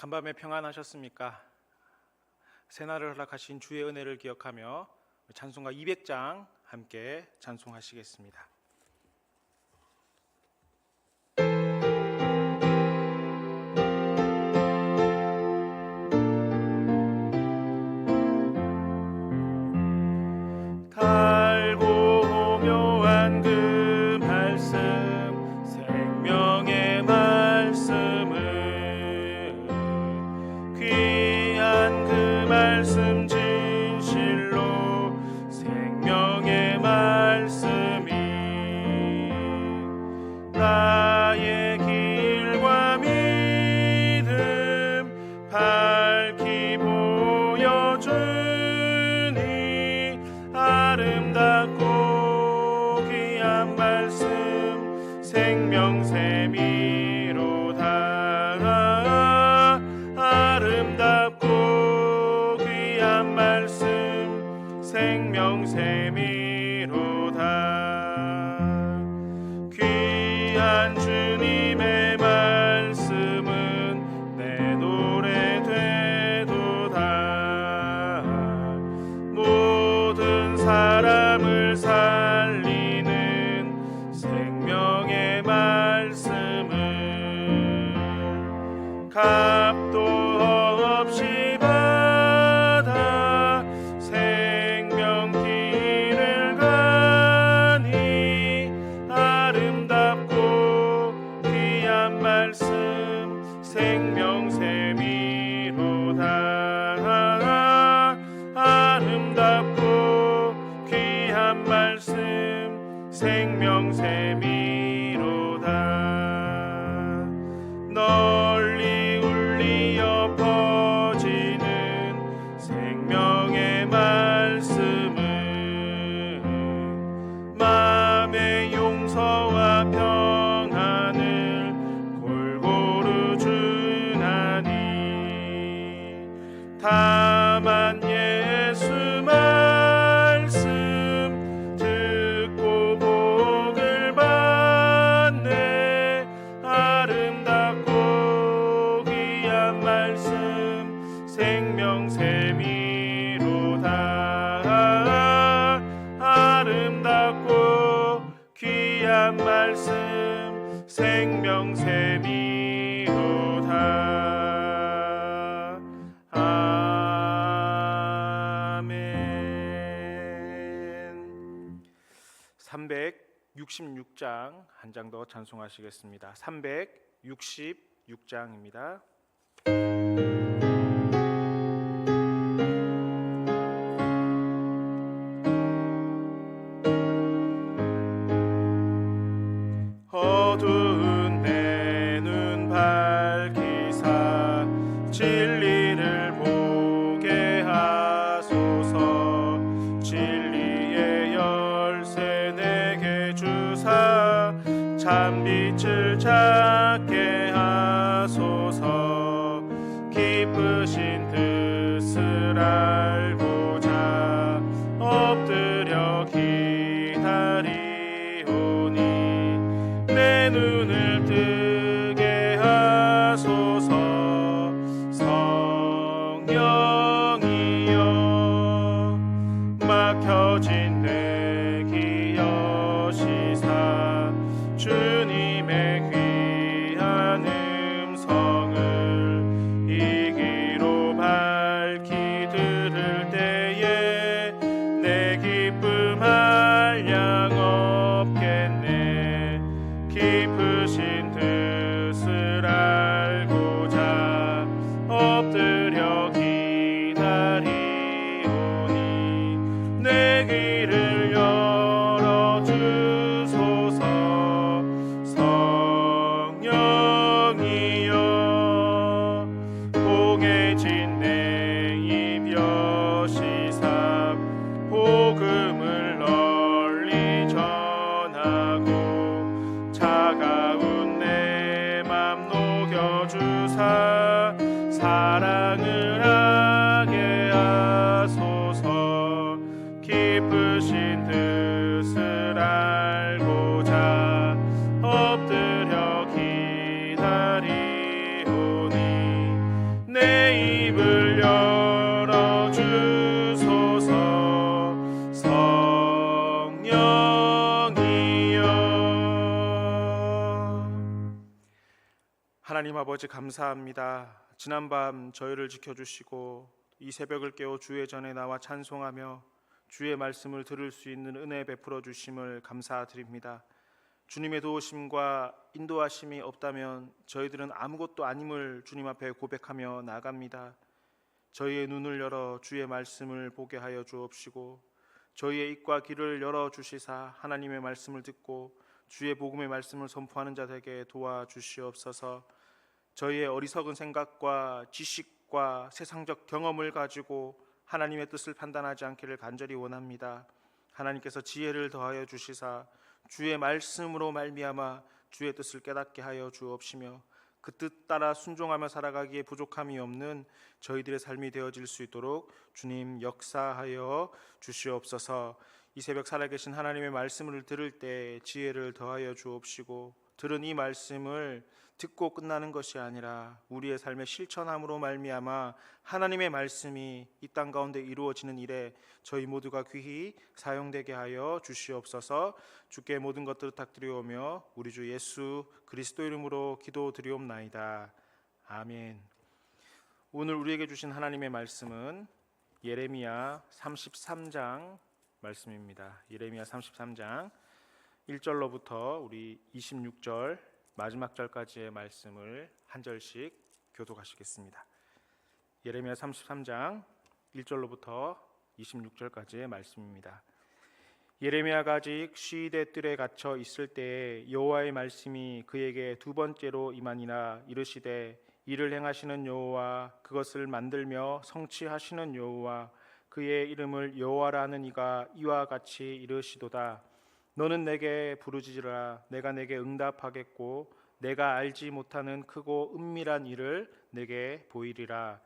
간밤에 평안하셨습니까? 새날을 허락하신 주의 은혜를 기억하며 찬송가 200장 함께 찬송하시겠습니다. 달고 묘한 그 말씀, 생명의 말씀은 귀한 그 말씀 진실로 생명의 말씀이 나의 길과 믿음 밝히 보여주니 아름답고 귀한 말씀 생명샘이로다. 아름답고 귀한 말씀 생명샘이로다. 귀한 주님의 말씀은 내 노래 되도다. 모든 사람을 살리는 생명의 말씀을 값도 없이 받아 생명 길을 가니 아름답고 귀한 말씀 생명샘이로다. 아름답고 귀한 말씀 생명샘이로다. 널리 울리어 퍼지는 생명의 말씀은 마음의 용서와 평안을 골고루 주나니 다만 예수 말씀 듣고 복을 받네. 아름답고 귀한 말씀 생명샘이로다. 아름답고 귀한 말씀 생명샘이로다. 아멘. 366장 한 장 더 찬송하시겠습니다. 366장입니다. 어두운 내 눈 밝히사 진리를 보게 하소서. 진리의 열쇠 내게 주사 참빛을 찾게 하소서. 기쁘신 뜻을 알고자 엎드려 기다리오니 내 눈을 뜨게 하소서. 성령이여 막혀진 내 기 여시사 주님의 귀한 음성을 이 귀로 밝히 들을 때에 내 기쁨 한량 없겠네. 깊으신 뜻을 알고자 엎드려 기다리오니 내 귀를 열어주소서. 성령이여 봉해진 내 입 여시사 복음을 널리 전하고 차가운 내 맘 녹여주사 사랑을 하게 하소서. 기쁘신 뜻을 알고자 엎드려 기다리오니 아버지 감사합니다. 지난밤 저희를 지켜주시고 이 새벽을 깨워 주의 전에 나와 찬송하며 주의 말씀을 들을 수 있는 은혜 베풀어 주심을 감사드립니다. 주님의 도우심과 인도하심이 없다면 저희들은 아무것도 아님을 주님 앞에 고백하며 나갑니다. 저희의 눈을 열어 주의 말씀을 보게 하여 주옵시고 저희의 입과 귀를 열어 주시사 하나님의 말씀을 듣고 주의 복음의 말씀을 선포하는 자 되게 도와주시옵소서. 저희의 어리석은 생각과 지식과 세상적 경험을 가지고 하나님의 뜻을 판단하지 않기를 간절히 원합니다. 하나님께서 지혜를 더하여 주시사 주의 말씀으로 말미암아 주의 뜻을 깨닫게 하여 주옵시며 그 뜻 따라 순종하며 살아가기에 부족함이 없는 저희들의 삶이 되어질 수 있도록 주님 역사하여 주시옵소서. 이 새벽 살아계신 하나님의 말씀을 들을 때 지혜를 더하여 주옵시고 들은 이 말씀을 듣고 끝나는 것이 아니라 우리의 삶의 실천함으로 말미암아 하나님의 말씀이 이 땅 가운데 이루어지는 일에 저희 모두가 귀히 사용되게 하여 주시옵소서. 주께 모든 것들을 부탁드리오며 우리 주 예수 그리스도 이름으로 기도드리옵나이다. 아멘. 오늘 우리에게 주신 하나님의 말씀은 예레미야 33장 말씀입니다. 예레미야 33장 1절로부터 우리 26절 마지막 절까지의 말씀을 한 절씩 교독하시겠습니다. 예레미야 33장 1절로부터 26절까지의 말씀입니다. 예레미야가 아직 시대 뜰에 갇혀 있을 때에 여호와의 말씀이 그에게 두 번째로 임하니라. 이르시되 이를 행하시는 여호와 그것을 만들며 성취하시는 여호와 그의 이름을 여호와라 하는 이가 이와 같이 이르시도다. 너는 내게 부르짖으라. 내가 내게 응답하겠고 내가 알지 못하는 크고 은밀한 일을 내게 보이리라.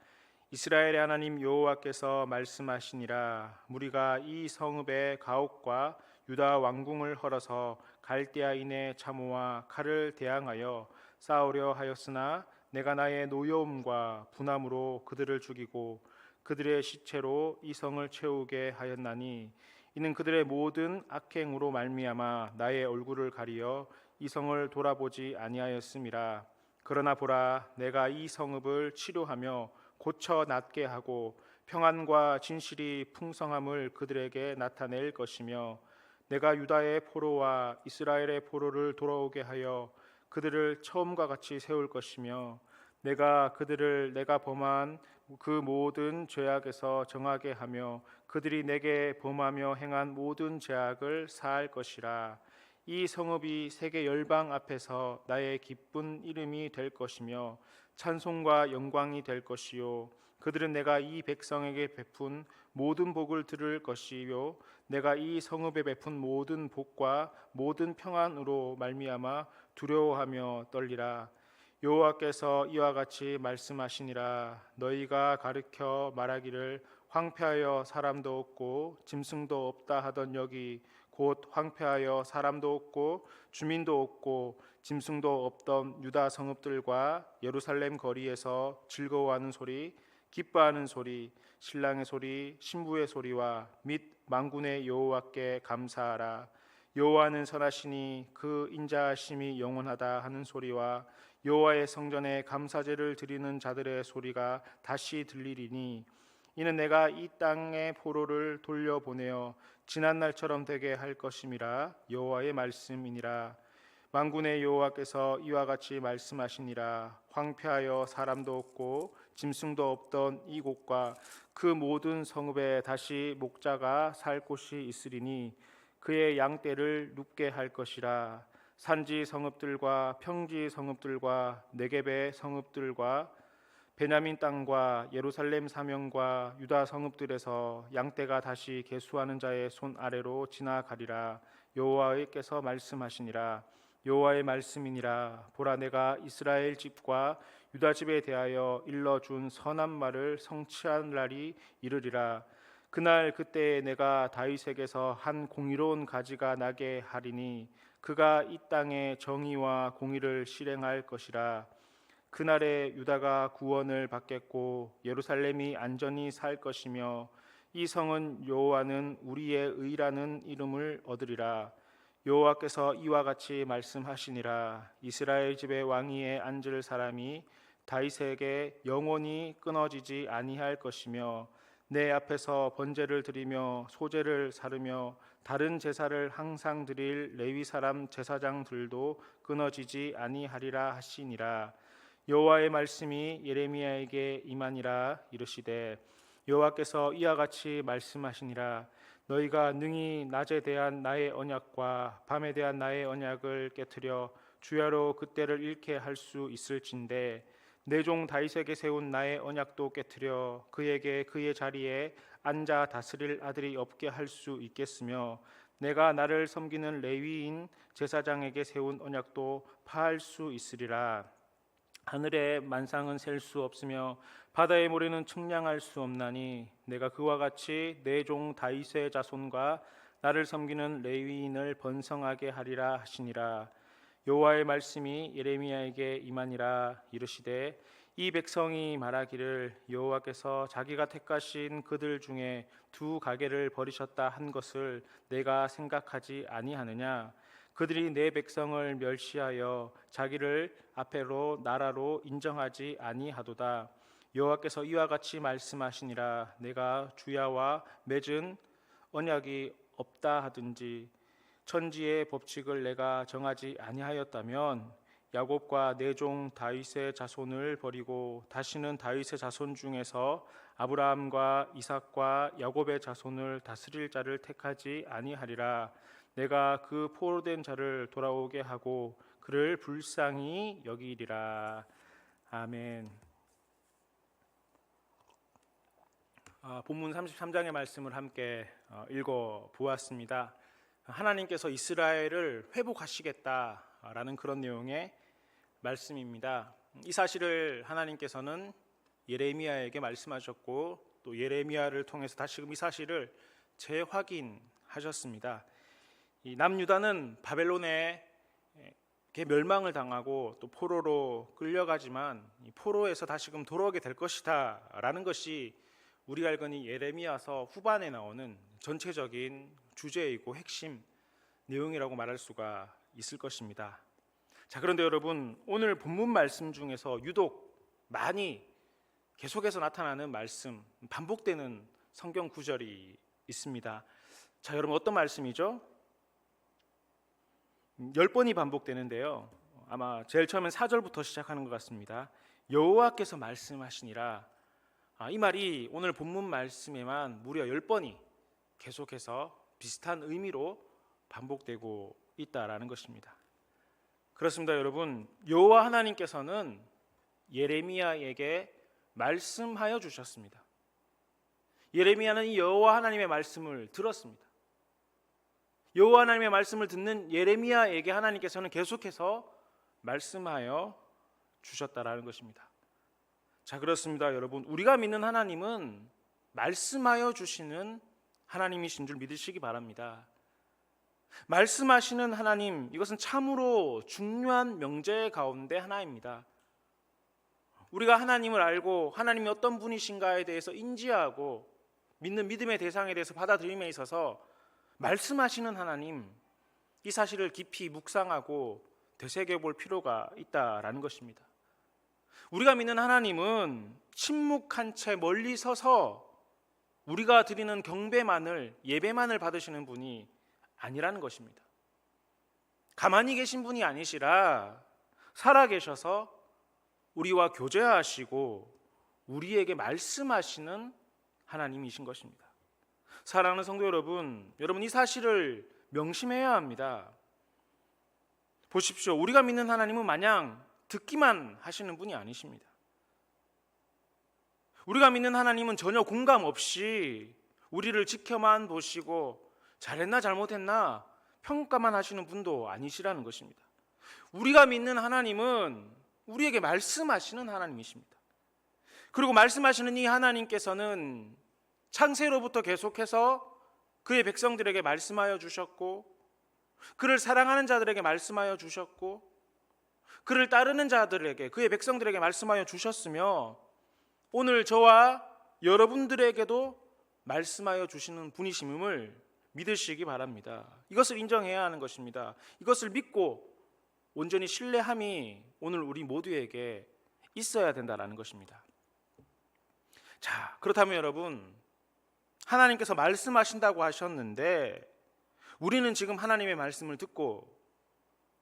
이스라엘의 하나님 여호와께서 말씀하시니라. 무리가 이 성읍의 가옥과 유다 왕궁을 헐어서 갈대아인의 참호와 칼을 대항하여 싸우려 하였으나 내가 나의 노여움과 분함으로 그들을 죽이고 그들의 시체로 이 성을 채우게 하였나니 이는 그들의 모든 악행으로 말미암아 나의 얼굴을 가리어 이 성을 돌아보지 아니하였음이라. 그러나 보라, 내가 이 성읍을 치료하며 고쳐 낫게 하고 평안과 진실이 풍성함을 그들에게 나타낼 것이며 내가 유다의 포로와 이스라엘의 포로를 돌아오게 하여 그들을 처음과 같이 세울 것이며 내가 그들을 내가 범한 그 모든 죄악에서 정하게 하며 그들이 내게 범하며 행한 모든 죄악을 사할 것이라. 이 성읍이 세계 열방 앞에서 나의 기쁜 이름이 될 것이며 찬송과 영광이 될 것이요 그들은 내가 이 백성에게 베푼 모든 복을 들을 것이요 내가 이 성읍에 베푼 모든 복과 모든 평안으로 말미암아 두려워하며 떨리라. 여호와께서 이와 같이 말씀하시니라. 너희가 가르쳐 말하기를 황폐하여 사람도 없고 짐승도 없다 하던 여기 곧 황폐하여 사람도 없고 주민도 없고 짐승도 없던 유다 성읍들과 예루살렘 거리에서 즐거워하는 소리, 기뻐하는 소리, 신랑의 소리, 신부의 소리와 및 만군의 여호와께 감사하라. 여호와는 선하시니 그 인자하심이 영원하다 하는 소리와 여호와의 성전에 감사제를 드리는 자들의 소리가 다시 들리리니 이는 내가 이 땅의 포로를 돌려보내어 지난 날처럼 되게 할 것임이라. 여호와의 말씀이니라. 만군의 여호와께서 이와 같이 말씀하시니라. 황폐하여 사람도 없고 짐승도 없던 이곳과 그 모든 성읍에 다시 목자가 살 곳이 있으리니 그의 양떼를 눕게 할 것이라. 산지 성읍들과 평지 성읍들과 네겝의 성읍들과 베냐민 땅과 예루살렘 사명과 유다 성읍들에서 양떼가 다시 계수하는 자의 손 아래로 지나가리라. 여호와께서 말씀하시니라. 여호와의 말씀이니라. 보라, 내가 이스라엘 집과 유다 집에 대하여 일러준 선한 말을 성취한 날이 이르리라. 그날 그때에 내가 다윗에게서 한 공의로운 가지가 나게 하리니 그가 이 땅에 정의와 공의를 실행할 것이라. 그날에 유다가 구원을 받겠고 예루살렘이 안전히 살 것이며 이 성은 여호와는 우리의 의라는 이름을 얻으리라. 여호와께서 이와 같이 말씀하시니라. 이스라엘 집의 왕위에 앉을 사람이 다윗에게 영원히 끊어지지 아니할 것이며 내 앞에서 번제를 드리며 소제를 사르며 다른 제사를 항상 드릴 레위 사람 제사장들도 끊어지지 아니하리라 하시니라. 여호와의 말씀이 예레미야에게 임하니라. 이르시되 여호와께서 이와 같이 말씀하시니라. 너희가 능히 낮에 대한 나의 언약과 밤에 대한 나의 언약을 깨트려 주야로 그때를 잃게 할 수 있을진데 내 종 다윗에게 세운 나의 언약도 깨트려 그에게 그의 자리에 앉아 다스릴 아들이 없게 할 수 있겠으며 내가 나를 섬기는 레위인 제사장에게 세운 언약도 파할 수 있으리라. 하늘의 만상은 셀 수 없으며 바다의 모래는 측량할 수 없나니 내가 그와 같이 내 종 다윗의 자손과 나를 섬기는 레위인을 번성하게 하리라 하시니라. 여호와의 말씀이 예레미야에게 임하니라. 이르시되 이 백성이 말하기를 여호와께서 자기가 택하신 그들 중에 두 가게를 버리셨다 한 것을 내가 생각하지 아니하느냐. 그들이 내 백성을 멸시하여 자기를 앞에로 나라로 인정하지 아니하도다. 여호와께서 이와 같이 말씀하시니라. 내가 주야와 맺은 언약이 없다 하든지 천지의 법칙을 내가 정하지 아니하였다면 야곱과 내 종 다윗의 자손을 버리고 다시는 다윗의 자손 중에서 아브라함과 이삭과 야곱의 자손을 다스릴 자를 택하지 아니하리라. 내가 그 포로된 자를 돌아오게 하고 그를 불쌍히 여기리라. 아멘. 본문 33장의 말씀을 함께 읽어 보았습니다. 하나님께서 이스라엘을 회복하시겠다라는 그런 내용의 말씀입니다. 이 사실을 하나님께서는 예레미야에게 말씀하셨고 또 예레미야를 통해서 다시금 이 사실을 재확인하셨습니다. 이 남유다는 바벨론에 멸망을 당하고 또 포로로 끌려가지만 이 포로에서 다시금 돌아오게 될 것이다 라는 것이 우리가 읽은 예레미야서 후반에 나오는 전체적인 주제이고 핵심 내용이라고 말할 수가 있을 것입니다. 자, 그런데 여러분, 오늘 본문 말씀 중에서 유독 많이 계속해서 나타나는 말씀, 반복되는 성경 구절이 있습니다. 자, 여러분, 어떤 말씀이죠? 10번이 반복되는데요. 아마 제일 처음엔 4절부터 시작하는 것 같습니다. 여호와께서 말씀하시니라. 이 말이 오늘 본문 말씀에만 무려 10번이 계속해서 비슷한 의미로 반복되고 있다라는 것입니다. 그렇습니다, 여러분. 여호와 하나님께서는 예레미야에게 말씀하여 주셨습니다. 예레미야는 이 여호와 하나님의 말씀을 들었습니다. 여호와 하나님의 말씀을 듣는 예레미야에게 하나님께서는 계속해서 말씀하여 주셨다라는 것입니다. 자, 그렇습니다, 여러분. 우리가 믿는 하나님은 말씀하여 주시는 하나님이신 줄 믿으시기 바랍니다. 말씀하시는 하나님, 이것은 참으로 중요한 명제 가운데 하나입니다. 우리가 하나님을 알고 하나님이 어떤 분이신가에 대해서 인지하고 믿는 믿음의 대상에 대해서 받아들임에 있어서 말씀하시는 하나님, 이 사실을 깊이 묵상하고 되새겨볼 필요가 있다라는 것입니다. 우리가 믿는 하나님은 침묵한 채 멀리 서서 우리가 드리는 경배만을, 예배만을 받으시는 분이 아니라는 것입니다. 가만히 계신 분이 아니시라 살아계셔서 우리와 교제하시고 우리에게 말씀하시는 하나님이신 것입니다. 사랑하는 성도 여러분, 이 사실을 명심해야 합니다. 보십시오. 우리가 믿는 하나님은 마냥 듣기만 하시는 분이 아니십니다. 우리가 믿는 하나님은 전혀 공감 없이 우리를 지켜만 보시고 잘했나 잘못했나 평가만 하시는 분도 아니시라는 것입니다. 우리가 믿는 하나님은 우리에게 말씀하시는 하나님이십니다. 그리고 말씀하시는 이 하나님께서는 창세로부터 계속해서 그의 백성들에게 말씀하여 주셨고 그를 사랑하는 자들에게 말씀하여 주셨고 그를 따르는 자들에게, 그의 백성들에게 말씀하여 주셨으며 오늘 저와 여러분들에게도 말씀하여 주시는 분이심을 믿으시기 바랍니다. 이것을 인정해야 하는 것입니다. 이것을 믿고 온전히 신뢰함이 오늘 우리 모두에게 있어야 된다는 것입니다. 자, 그렇다면 여러분, 하나님께서 말씀하신다고 하셨는데 우리는 지금 하나님의 말씀을 듣고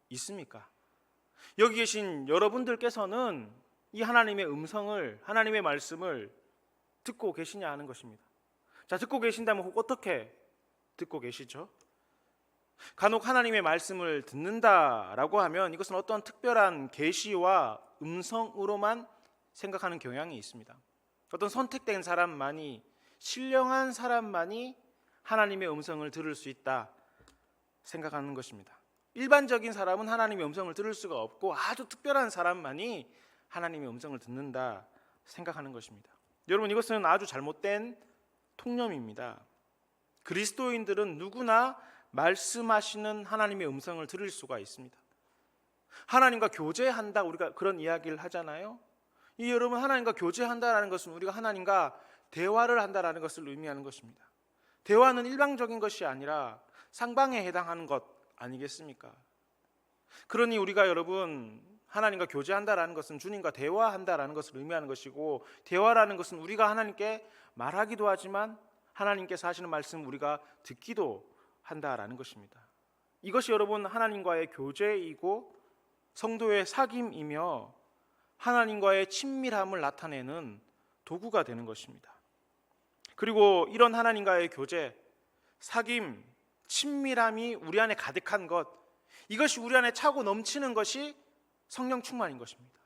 있습니까? 여기 계신 여러분들께서는 이 하나님의 음성을, 하나님의 말씀을 듣고 계시냐 하는 것입니다. 자, 듣고 계신다면 어떻게 듣고 계시죠? 간혹 하나님의 말씀을 듣는다라고 하면 이것은 어떤 특별한 계시와 음성으로만 생각하는 경향이 있습니다. 어떤 선택된 사람만이, 신령한 사람만이 하나님의 음성을 들을 수 있다 생각하는 것입니다. 일반적인 사람은 하나님의 음성을 들을 수가 없고 아주 특별한 사람만이 하나님의 음성을 듣는다 생각하는 것입니다. 여러분, 이것은 아주 잘못된 통념입니다. 그리스도인들은 누구나 말씀하시는 하나님의 음성을 들을 수가 있습니다. 하나님과 교제한다, 우리가 그런 이야기를 하잖아요. 이 여러분, 하나님과 교제한다라는 것은 우리가 하나님과 대화를 한다라는 것을 의미하는 것입니다. 대화는 일방적인 것이 아니라 상방에 해당하는 것 아니겠습니까? 그러니 우리가 여러분, 하나님과 교제한다라는 것은 주님과 대화한다라는 것을 의미하는 것이고, 대화라는 것은 우리가 하나님께 말하기도 하지만 하나님께서 하시는 말씀 우리가 듣기도 한다라는 것입니다. 이것이 여러분 하나님과의 교제이고 성도의 사귐이며 하나님과의 친밀함을 나타내는 도구가 되는 것입니다. 그리고 이런 하나님과의 교제, 사귐, 친밀함이 우리 안에 가득한 것, 이것이 우리 안에 차고 넘치는 것이 성령 충만인 것입니다.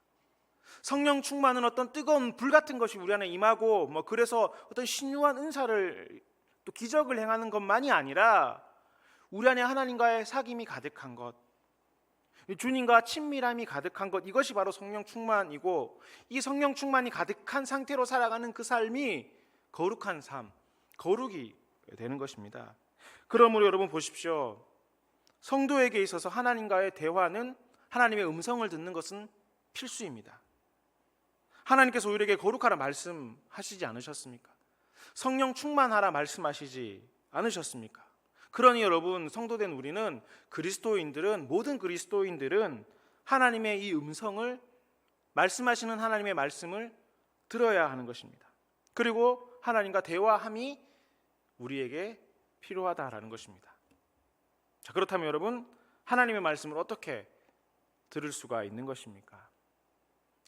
성령 충만은 어떤 뜨거운 불 같은 것이 우리 안에 임하고 그래서 어떤 신유한 은사를 또 기적을 행하는 것만이 아니라 우리 안에 하나님과의 사귐이 가득한 것, 주님과 친밀함이 가득한 것, 이것이 바로 성령 충만이고, 이 성령 충만이 가득한 상태로 살아가는 그 삶이 거룩한 삶, 거룩이 되는 것입니다. 그러므로 여러분 보십시오. 성도에게 있어서 하나님과의 대화는, 하나님의 음성을 듣는 것은 필수입니다. 하나님께서 우리에게 거룩하라 말씀하시지 않으셨습니까? 성령 충만하라 말씀하시지 않으셨습니까? 그러니 여러분, 성도된 우리는, 그리스도인들은, 모든 그리스도인들은 하나님의 이 음성을, 말씀하시는 하나님의 말씀을 들어야 하는 것입니다. 그리고 하나님과 대화함이 우리에게 필요하다라는 것입니다. 자, 그렇다면 여러분, 하나님의 말씀을 어떻게 들을 수가 있는 것입니까?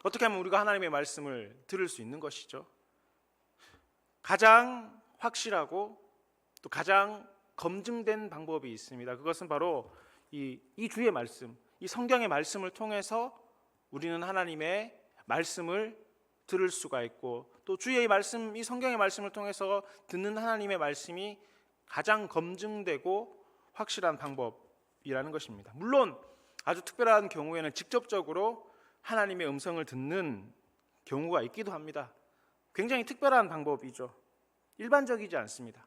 어떻게 하면 우리가 하나님의 말씀을 들을 수 있는 것이죠? 가장 확실하고 또 가장 검증된 방법이 있습니다. 그것은 바로 이 주의 말씀, 이 성경의 말씀을 통해서 우리는 하나님의 말씀을 들을 수가 있고, 또 주의 말씀, 이 성경의 말씀을 통해서 듣는 하나님의 말씀이 가장 검증되고 확실한 방법이라는 것입니다. 물론 아주 특별한 경우에는 직접적으로 하나님의 음성을 듣는 경우가 있기도 합니다. 굉장히 특별한 방법이죠. 일반적이지 않습니다.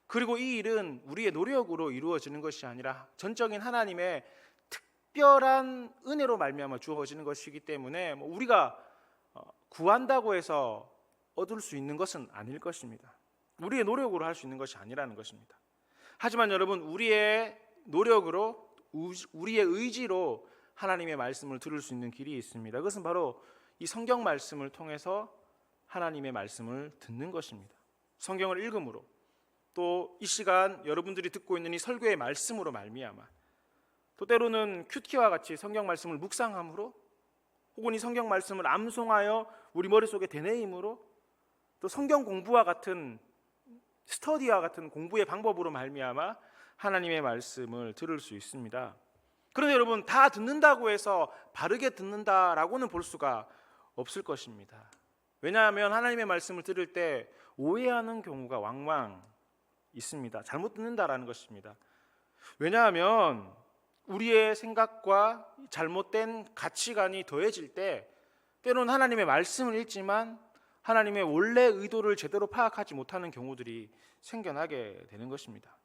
그리고 이 일은 우리의 노력으로 이루어지는 것이 아니라 전적인 하나님의 특별한 은혜로 말미암아 주어지는 것이기 때문에 우리가 구한다고 해서 얻을 수 있는 것은 아닐 것입니다. 우리의 노력으로 할 수 있는 것이 아니라는 것입니다. 하지만 여러분, 우리의 노력으로, 우리의 의지로 하나님의 말씀을 들을 수 있는 길이 있습니다. 그것은 바로 이 성경 말씀을 통해서 하나님의 말씀을 듣는 것입니다. 성경을 읽음으로, 또 이 시간 여러분들이 듣고 있는 이 설교의 말씀으로 말미암아, 또 때로는 큐티와 같이 성경 말씀을 묵상함으로, 혹은 이 성경 말씀을 암송하여 우리 머릿속에 되뇌임으로, 또 성경 공부와 같은, 스터디와 같은 공부의 방법으로 말미암아 하나님의 말씀을 들을 수 있습니다. 그런데 여러분, 다 듣는다고 해서 바르게 듣는다라고는 볼 수가 없을 것입니다. 왜냐하면 하나님의 말씀을 들을 때 오해하는 경우가 왕왕 있습니다. 잘못 듣는다라는 것입니다. 왜냐하면 우리의 생각과 잘못된 가치관이 더해질 때 때로는 하나님의 말씀을 읽지만 하나님의 원래 의도를 제대로 파악하지 못하는 경우들이 생겨나게 되는 것입니다.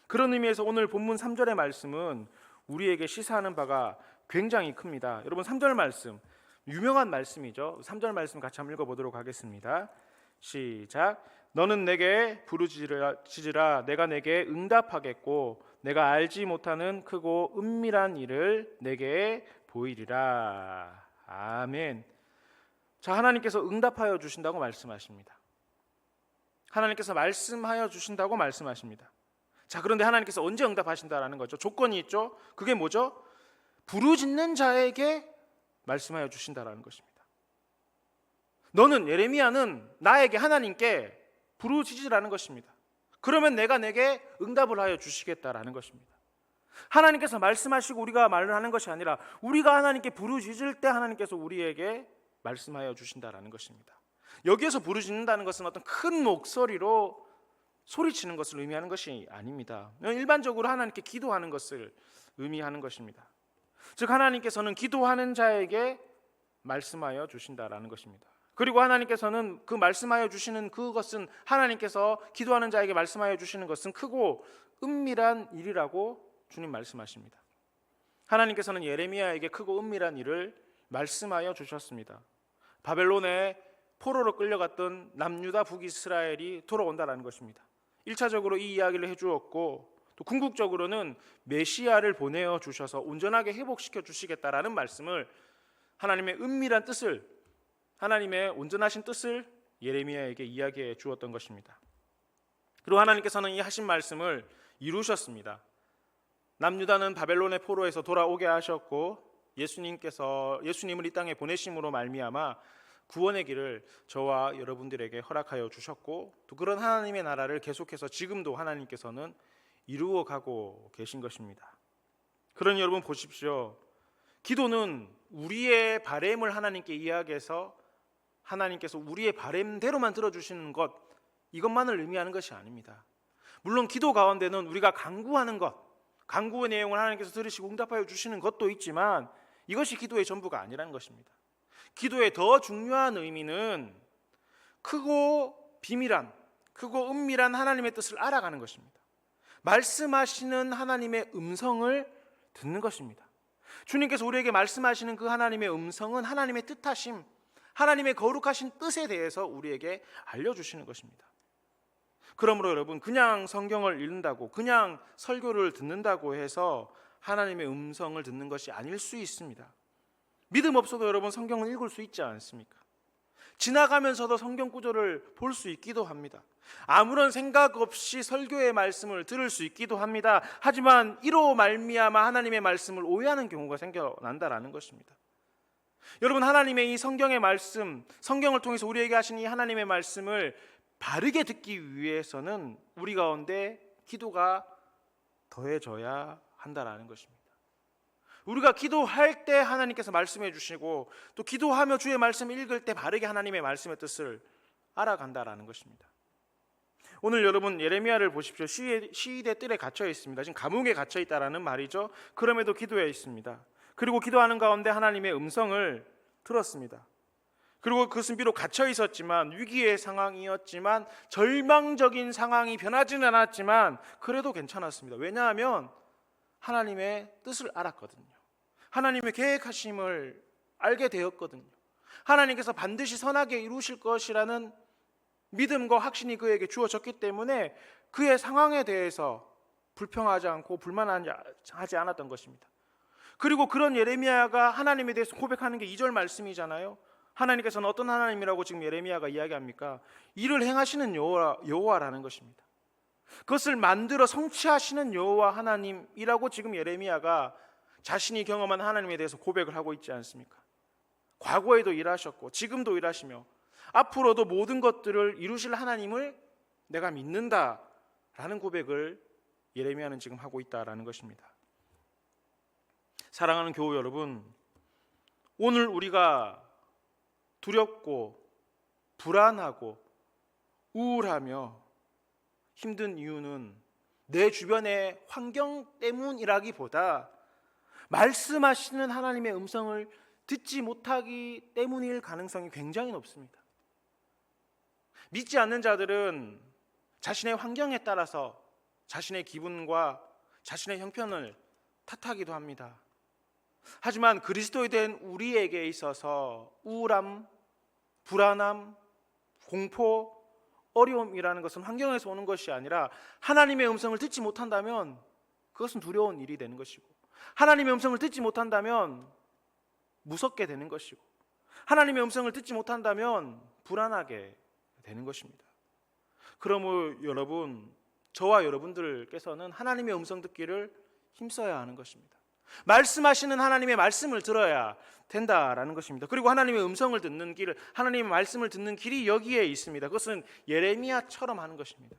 그런 의미에서 오늘 본문 3절의 말씀은 우리에게 시사하는 바가 굉장히 큽니다. 여러분, 3절 말씀, 유명한 말씀이죠. 3절 말씀 같이 한번 읽어보도록 하겠습니다. 시작. 너는 내게 부르짖으라 내가 내게 응답하겠고 내가 알지 못하는 크고 은밀한 일을 내게 보이리라. 아멘. 자, 하나님께서 응답하여 주신다고 말씀하십니다. 하나님께서 말씀하여 주신다고 말씀하십니다. 자, 그런데 하나님께서 언제 응답하신다라는 거죠? 조건이 있죠. 그게 뭐죠? 부르짖는 자에게 말씀하여 주신다라는 것입니다. 너는, 예레미야는 나에게, 하나님께 부르짖으라는 것입니다. 그러면 내가 내게 응답을 하여 주시겠다라는 것입니다. 하나님께서 말씀하시고 우리가 말을 하는 것이 아니라 우리가 하나님께 부르짖을 때 하나님께서 우리에게 말씀하여 주신다라는 것입니다. 여기에서 부르짖는다는 것은 어떤 큰 목소리로 소리치는 것을 의미하는 것이 아닙니다. 일반적으로 하나님께 기도하는 것을 의미하는 것입니다. 즉 하나님께서는 기도하는 자에게 말씀하여 주신다라는 것입니다. 그리고 하나님께서는 그 말씀하여 주시는 그것은, 하나님께서 기도하는 자에게 말씀하여 주시는 것은 크고 은밀한 일이라고 주님 말씀하십니다. 하나님께서는 예레미야에게 크고 은밀한 일을 말씀하여 주셨습니다. 바벨론에 포로로 끌려갔던 남유다 북이스라엘이 돌아온다라는 것입니다. 1차적으로 이 이야기를 해주었고, 또 궁극적으로는 메시아를 보내어 주셔서 온전하게 회복시켜 주시겠다라는 말씀을, 하나님의 은밀한 뜻을, 하나님의 온전하신 뜻을 예레미야에게 이야기해 주었던 것입니다. 그리고 하나님께서는 이 하신 말씀을 이루셨습니다. 남유다는 바벨론의 포로에서 돌아오게 하셨고, 예수님을 이 땅에 보내심으로 말미암아 구원의 길을 저와 여러분들에게 허락하여 주셨고, 또 그런 하나님의 나라를 계속해서 지금도 하나님께서는 이루어가고 계신 것입니다. 그러니 여러분 보십시오. 기도는 우리의 바램을 하나님께 이야기해서 하나님께서 우리의 바램대로만 들어주시는 것, 이것만을 의미하는 것이 아닙니다. 물론 기도 가운데는 우리가 간구하는 것, 간구의 내용을 하나님께서 들으시고 응답하여 주시는 것도 있지만 이것이 기도의 전부가 아니라는 것입니다. 기도의 더 중요한 의미는 크고 비밀한, 크고 은밀한 하나님의 뜻을 알아가는 것입니다. 말씀하시는 하나님의 음성을 듣는 것입니다. 주님께서 우리에게 말씀하시는 그 하나님의 음성은 하나님의 뜻하심, 하나님의 거룩하신 뜻에 대해서 우리에게 알려주시는 것입니다. 그러므로 여러분, 그냥 성경을 읽는다고, 그냥 설교를 듣는다고 해서 하나님의 음성을 듣는 것이 아닐 수 있습니다. 믿음 없어도 여러분 성경을 읽을 수 있지 않습니까? 지나가면서도 성경 구절을 볼 수 있기도 합니다. 아무런 생각 없이 설교의 말씀을 들을 수 있기도 합니다. 하지만 이로 말미암아 하나님의 말씀을 오해하는 경우가 생겨난다라는 것입니다. 여러분, 하나님의 이 성경의 말씀, 성경을 통해서 우리에게 하신 이 하나님의 말씀을 바르게 듣기 위해서는 우리 가운데 기도가 더해져야 한다라는 것입니다. 우리가 기도할 때 하나님께서 말씀해 주시고, 또 기도하며 주의 말씀을 읽을 때 바르게 하나님의 말씀의 뜻을 알아간다라는 것입니다. 오늘 여러분 예레미야를 보십시오. 시위대 뜰에 갇혀 있습니다. 지금 감옥에 갇혀 있다라는 말이죠. 그럼에도 기도해 있습니다. 그리고 기도하는 가운데 하나님의 음성을 들었습니다. 그리고 그것은 비록 갇혀 있었지만, 위기의 상황이었지만, 절망적인 상황이 변하지는 않았지만 그래도 괜찮았습니다. 왜냐하면 하나님의 뜻을 알았거든요. 하나님의 계획하심을 알게 되었거든요. 하나님께서 반드시 선하게 이루실 것이라는 믿음과 확신이 그에게 주어졌기 때문에 그의 상황에 대해서 불평하지 않고 불만하지 않았던 것입니다. 그리고 그런 예레미야가 하나님에 대해서 고백하는 게 2절 말씀이잖아요. 하나님께서는 어떤 하나님이라고 지금 예레미야가 이야기합니까? 이를 행하시는 여호와라는 것입니다. 그것을 만들어 성취하시는 여호와 하나님이라고 지금 예레미야가 자신이 경험한 하나님에 대해서 고백을 하고 있지 않습니까? 과거에도 일하셨고 지금도 일하시며 앞으로도 모든 것들을 이루실 하나님을 내가 믿는다라는 고백을 예레미야는 지금 하고 있다라는 것입니다. 사랑하는 교우 여러분, 오늘 우리가 두렵고 불안하고 우울하며 힘든 이유는 내 주변의 환경 때문이라기보다 말씀하시는 하나님의 음성을 듣지 못하기 때문일 가능성이 굉장히 높습니다. 믿지 않는 자들은 자신의 환경에 따라서 자신의 기분과 자신의 형편을 탓하기도 합니다. 하지만 그리스도에 대한 우리에게 있어서 우울함, 불안함, 공포, 어려움이라는 것은 환경에서 오는 것이 아니라 하나님의 음성을 듣지 못한다면 그것은 두려운 일이 되는 것이고, 하나님의 음성을 듣지 못한다면 무섭게 되는 것이고, 하나님의 음성을 듣지 못한다면 불안하게 되는 것입니다. 그러므로 여러분, 저와 여러분들께서는 하나님의 음성 듣기를 힘써야 하는 것입니다. 말씀하시는 하나님의 말씀을 들어야 된다라는 것입니다. 그리고 하나님의 음성을 듣는 길, 하나님의 말씀을 듣는 길이 여기에 있습니다. 그것은 예레미야처럼 하는 것입니다.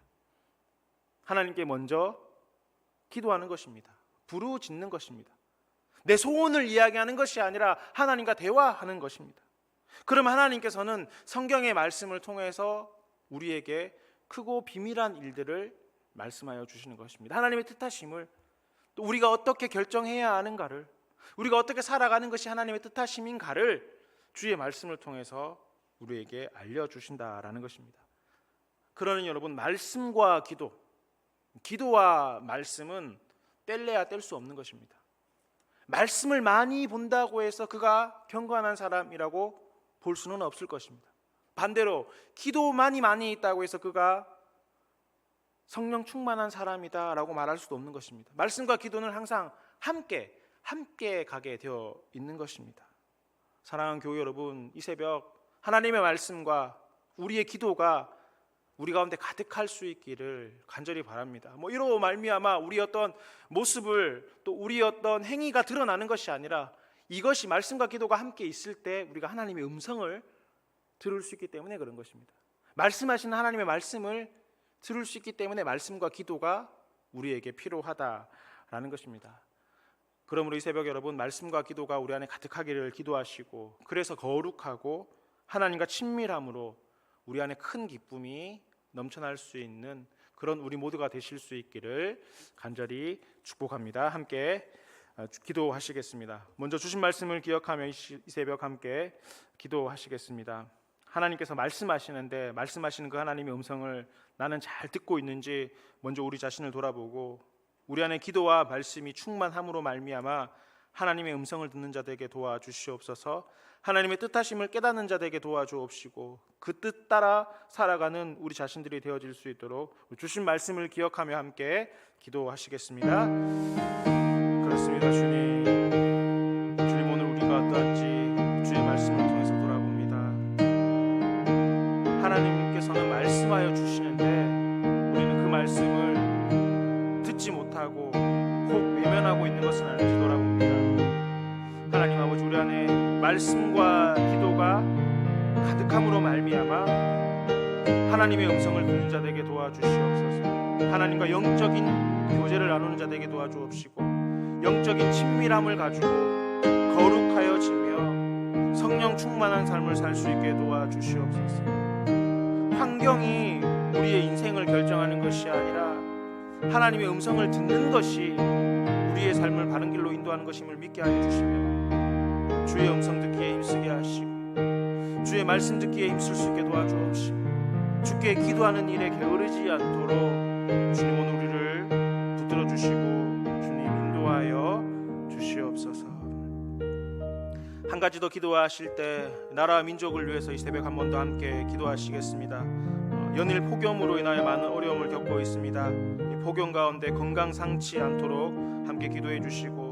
하나님께 먼저 기도하는 것입니다. 부르짖는 것입니다. 내 소원을 이야기하는 것이 아니라 하나님과 대화하는 것입니다. 그러면 하나님께서는 성경의 말씀을 통해서 우리에게 크고 비밀한 일들을 말씀하여 주시는 것입니다. 하나님의 뜻하심을, 또 우리가 어떻게 결정해야 하는가를, 우리가 어떻게 살아가는 것이 하나님의 뜻하심인가를 주의 말씀을 통해서 우리에게 알려주신다라는 것입니다. 그러는 여러분, 말씀과 기도와 말씀은 뗄래야 뗄 수 없는 것입니다. 말씀을 많이 본다고 해서 그가 경건한 사람이라고 볼 수는 없을 것입니다. 반대로 기도만이 많이 있다고 해서 그가 성령 충만한 사람이다라고 말할 수도 없는 것입니다. 말씀과 기도는 항상 함께 가게 되어 있는 것입니다. 사랑하는 교회 여러분, 이 새벽 하나님의 말씀과 우리의 기도가 우리 가운데 가득할 수 있기를 간절히 바랍니다. 이로 말미암아 우리 어떤 모습을, 또 우리 어떤 행위가 드러나는 것이 아니라 이것이 말씀과 기도가 함께 있을 때 우리가 하나님의 음성을 들을 수 있기 때문에 그런 것입니다. 말씀하시는 하나님의 말씀을 들을 수 있기 때문에 말씀과 기도가 우리에게 필요하다라는 것입니다. 그러므로 이 새벽 여러분, 말씀과 기도가 우리 안에 가득하기를 기도하시고, 그래서 거룩하고 하나님과 친밀함으로 우리 안에 큰 기쁨이 넘쳐날 수 있는 그런 우리 모두가 되실 수 있기를 간절히 축복합니다. 함께 기도하시겠습니다. 먼저 주신 말씀을 기억하며 이 새벽 함께 기도하시겠습니다. 하나님께서 말씀하시는데 말씀하시는 그 하나님의 음성을 나는 잘 듣고 있는지 먼저 우리 자신을 돌아보고, 우리 안에 기도와 말씀이 충만함으로 말미암아 하나님의 음성을 듣는 자들에게 도와주시옵소서. 하나님의 뜻하심을 깨닫는 자들에게 도와주옵시고, 그 뜻 따라 살아가는 우리 자신들이 되어질 수 있도록 주신 말씀을 기억하며 함께 기도하시겠습니다. 그렇습니다. 주님 오늘 우리가 어떠한지 주의 말씀을 통해서 돌아봅니다. 하나님께서는 말씀하여 주시는데 우리는 그 말씀을 듣지 못하고 혹 외면하고 있는 것은 아닌지 돌아봅니다. 하나님 아버지, 우리 안에 말씀과 기도가 가득함으로 말미암아 하나님의 음성을 듣는 자들에게 도와주시옵소서. 하나님과 영적인 교제를 나누는 자들에게 도와주옵시고, 영적인 친밀함을 가지고 거룩하여지며 성령 충만한 삶을 살 수 있게 도와주시옵소서. 환경이 우리의 인생을 결정하는 것이 아니라 하나님의 음성을 듣는 것이 우리의 삶을 바른 길로 인도하는 것임을 믿게 하여 주시며, 주의 음성 듣기에 힘쓰게 하시고 주의 말씀 듣기에 힘쓸 수 있게 도와주옵시고, 주께 기도하는 일에 게으르지 않도록 주님 오늘 우리를 붙들어 주시고 주님 인도하여 주시옵소서. 한 가지 더 기도하실 때 나라와 민족을 위해서 이 새벽 한 번 더 함께 기도하시겠습니다. 연일 폭염으로 인하여 많은 어려움을 겪고 있습니다. 이 폭염 가운데 건강 상치 않도록 함께 기도해 주시고,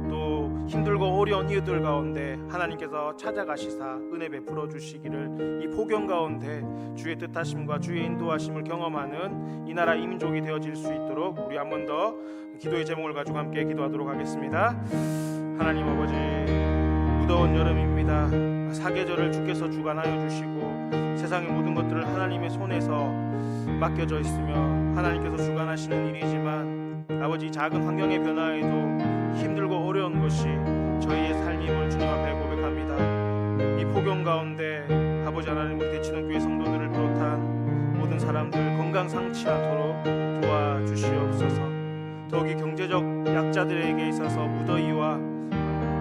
또 힘들고 어려운 이웃들 가운데 하나님께서 찾아가시사 은혜 베풀어 주시기를, 이 폭염 가운데 주의 뜻하심과 주의 인도하심을 경험하는 이 나라 이민족이 되어질 수 있도록 우리 한 번 더 기도의 제목을 가지고 함께 기도하도록 하겠습니다. 하나님 아버지, 무더운 여름입니다. 사계절을 주께서 주관하여 주시고 세상의 모든 것들을 하나님의 손에서 맡겨져 있으며 하나님께서 주관하시는 일이지만, 아버지, 작은 환경의 변화에도 힘들고 어려운 것이 저희의 삶임을 주님 앞에 고백합니다. 이 폭염 가운데 아버지 하나님, 우리 대치동 교회 성도들을 비롯한 모든 사람들 건강 상치 않도록 도와주시옵소서. 더욱이 경제적 약자들에게 있어서 무더위와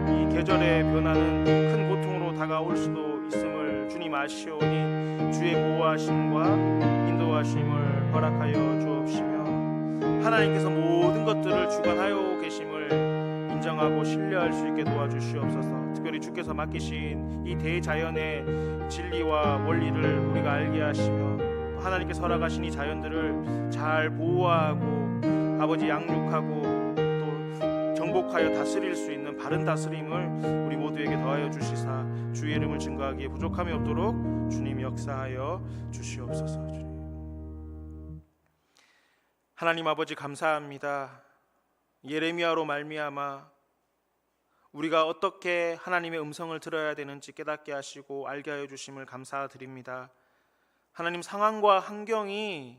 이 계절의 변화는 큰 고통으로 다가올 수도 있음을 주님 아시오니 주의 보호하심과 인도하심을 허락하여 주옵시며, 하나님께서 모든 것들을 주관하여 계심을 인정하고 신뢰할 수 있게 도와주시옵소서. 특별히 주께서 맡기신 이 대자연의 진리와 원리를 우리가 알게 살게 하시며 또 하나님께서 허락하신 이 자연들을 잘 보호하고 아버지 양육하고 또 정복하여 다스릴 수 있는 바른 다스림을 우리 모두에게 더하여 주시사 주의 이름을 증거하기에 부족함이 없도록 주님 역사하여 주시옵소서. 주님. 하나님 아버지 감사합니다. 예레미야로 말미암아 우리가 어떻게 하나님의 음성을 들어야 되는지 깨닫게 하시고 알게 하여 주심을 감사드립니다. 하나님, 상황과 환경이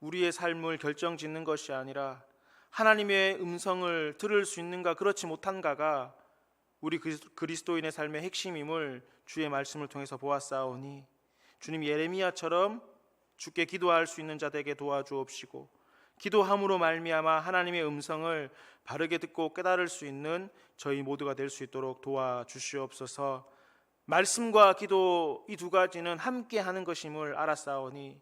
우리의 삶을 결정짓는 것이 아니라 하나님의 음성을 들을 수 있는가 그렇지 못한가가 우리 그리스도인의 삶의 핵심임을 주의 말씀을 통해서 보았사오니 주님, 예레미야처럼 주께 기도할 수 있는 자들에게 도와주옵시고 기도함으로 말미암아 하나님의 음성을 바르게 듣고 깨달을 수 있는 저희 모두가 될 수 있도록 도와주시옵소서. 말씀과 기도 이 두 가지는 함께 하는 것임을 알았사오니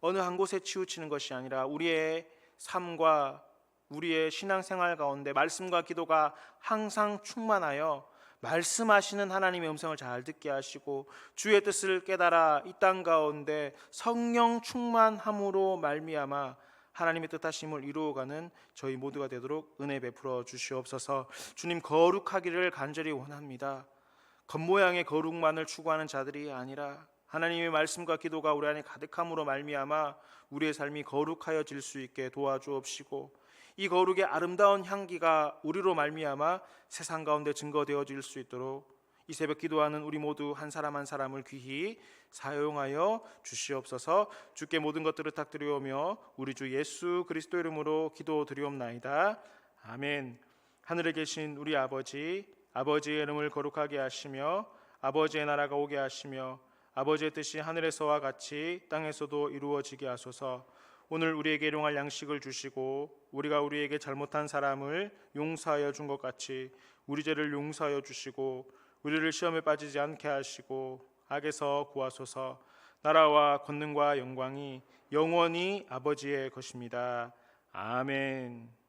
어느 한 곳에 치우치는 것이 아니라 우리의 삶과 우리의 신앙생활 가운데 말씀과 기도가 항상 충만하여 말씀하시는 하나님의 음성을 잘 듣게 하시고 주의 뜻을 깨달아 이 땅 가운데 성령 충만함으로 말미암아 하나님의 뜻하심을 이루어가는 저희 모두가 되도록 은혜 베풀어 주시옵소서. 주님, 거룩하기를 간절히 원합니다. 겉모양의 거룩만을 추구하는 자들이 아니라 하나님의 말씀과 기도가 우리 안에 가득함으로 말미암아 우리의 삶이 거룩하여질 수 있게 도와주옵시고 이 거룩의 아름다운 향기가 우리로 말미암아 세상 가운데 증거되어질 수 있도록 이 새벽 기도하는 우리 모두 한 사람 한 사람을 귀히 사용하여 주시옵소서. 주께 모든 것들을 탁드리오며 우리 주 예수 그리스도 이름으로 기도드리옵나이다. 아멘. 하늘에 계신 우리 아버지, 아버지의 이름을 거룩하게 하시며 아버지의 나라가 오게 하시며 아버지의 뜻이 하늘에서와 같이 땅에서도 이루어지게 하소서. 오늘 우리에게 일용할 양식을 주시고 우리가 우리에게 잘못한 사람을 용서하여 준 것 같이 우리 죄를 용서하여 주시고 우리를 시험에 빠지지 않게 하시고 악에서 구하소서. 나라와 권능과 영광이 영원히 아버지의 것입니다. 아멘.